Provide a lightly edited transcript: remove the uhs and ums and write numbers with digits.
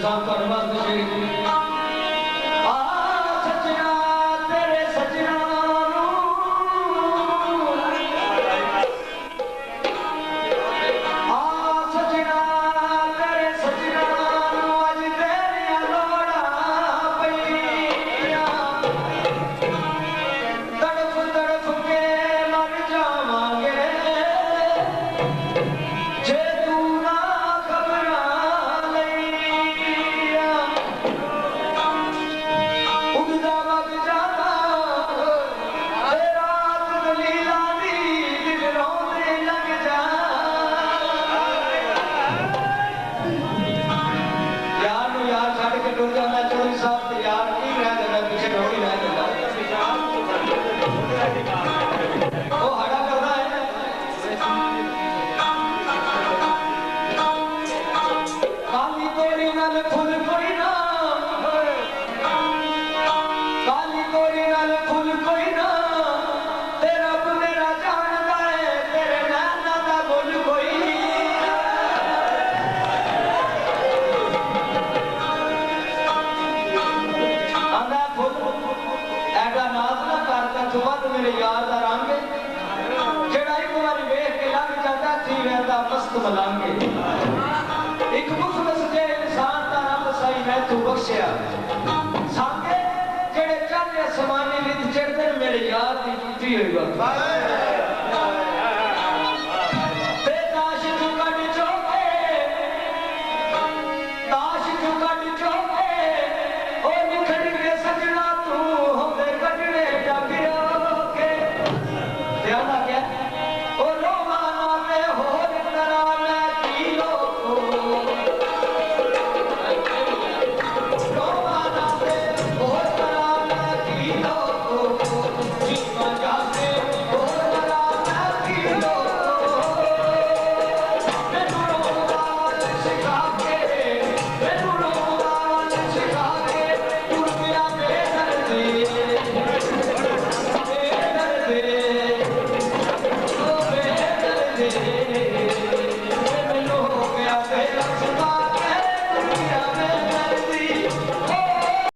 साहब ਤੁਹਾਡੇ ਵਾਸਤੇ ਸ਼ੇਰ ਆ ਸੱਜਣਾ ਤੇਰੇ ਸੱਜਣਾ ਨੂੰ ਆ ਸੱਜਣਾ ਤੇਰੇ ਸੱਜਣਾ ਨੂੰ ਅੱਜ ਤੇਰੀਆਂ ਲੋੜਾਂ ਪਈਆਂ ਤੜਫ ਤੜਫ ਕੇ ਮਰ ਜਾਵਾਂਗੇ ਜੇ ਤੂੰ ਨਾ ਖਬਰਾਂ ਲਈਆਂ ਉਗਦਾ ਵਗ ਜਾਣਾ ਤੇ ਰਾਤ ਦਲੀਲਾਂ ਦੀ ਦਿਲ ਰੋਂਦੇ ਲੱਗ ਜਾ ਯਾਰ ਨੂੰ ਯਾਰ ਛੱਡ ਕੇ ਟੁਰ ਜਾਂਦਾ ਚੌਧਰੀ ਸਾਹਿਬ ਤੇ ਯਾਰ ਕੀ ਰਹਿ ਜਾਂਦਾ ਪਿੱਛੇ ਰੋੜ ਹੀ ਰਹਿ ਜਾਂਦਾ ਉਹ ਹੜਾ ਕਰਦਾ ਹੈ ਕਾਲੀ ਤੋਰੀ ਨਾਲ ਫੁੱਲ ਕੋਈ ਨਾ ਕਾਲੀ ਤੋਰੀ ਨਾਲ ਫੁੱਲ ਕੋਈ ਨਾ ਤੇ ਰੱਬ ਮੇਰਾ ਜਾਣਦਾ ਹੈ ਤੇਰੇ ਨੈਣਾਂ ਦਾ ਮੁੱਲ ਕੋਈ ਆਂਦਾ ਫੁੱਲ ਐਡਾ ਨਾਜ਼ ਨਾ ਕਰਦਾ ਤੂੰ ਵੱਧ ਮੇਰੇ ਯਾਰ ਦਾ ਰੰਗ ਜਿਹੜਾ ਇੱਕ ਵਾਰੀ ਵੇਖ ਕੇ ਲੰਘ ਜਾਂਦਾ ਥੀ ਰਹਿੰਦਾ ਮਸਤ ਮਲੰਗ ਇੱਕ ਮੁਖਲਸ ਜੇ ਇਨਸਾਨ ਦਾ ਰੱਬ ਸਹੀ ਮੈਂ ਤੂੰ ਬਖਸ਼ਿਆ ਸਾਕੇ ਜਿਹੜੇ ਚਾਹੇ ਅਸਮਾਨੀ ਲਿੱਤ ਚੜਦੇ ਮੇਰੇ ਯਾਰ ਦੀ ਕੀਤੀ ਹੋਈ ਗੱਲ ਤੇ ਤਾਸ਼ ਤੂੰ ਕੱਢ ਚੋਕੇ ਤਾਸ਼ ਤੂੰ ਕੱਢ ਚੋਕੇ ਉਹ ਨਿਖੜ ਕੇ ਸਜਣਾ ਤੂੰ ਹੁੰਦੇ ਕੱਢਣੇ ਡਾਕਿਓ ਕੇ ਤੇ ਆਂਦਾ ਕਿਆ ਉਹ ਰੋਵਾ ਨਾ ਤੇ ਹੋਰ ਤਰ੍ਹਾਂ ਮੈਂ ਕੀ ਲੋਕੋ ਰੋਵਾ ਨਾ ਤੇ ਹੋਰ ਤਰ੍ਹਾਂ ਮੈਂ ਕੀ ਲੋਕੋ ਜੀਵਾਂ ਜਾਤੇ ਹੋਰ ਤਰ੍ਹਾਂ ਮੈਂ ਕੀ ਲੋਕੋ ਮੈਨੂੰ ਰੋਵਾ ਸਿਖਾ ਕੇ ਮੈਨੂੰ ਰੋਵਾ ਸਿਖਾ ਕੇ ਟੁਰ ਗਿਆ ਬੇਦਰਦੀ ਬੇਦਰਦੀ ਉਹ ਬੇਦਰਦੀ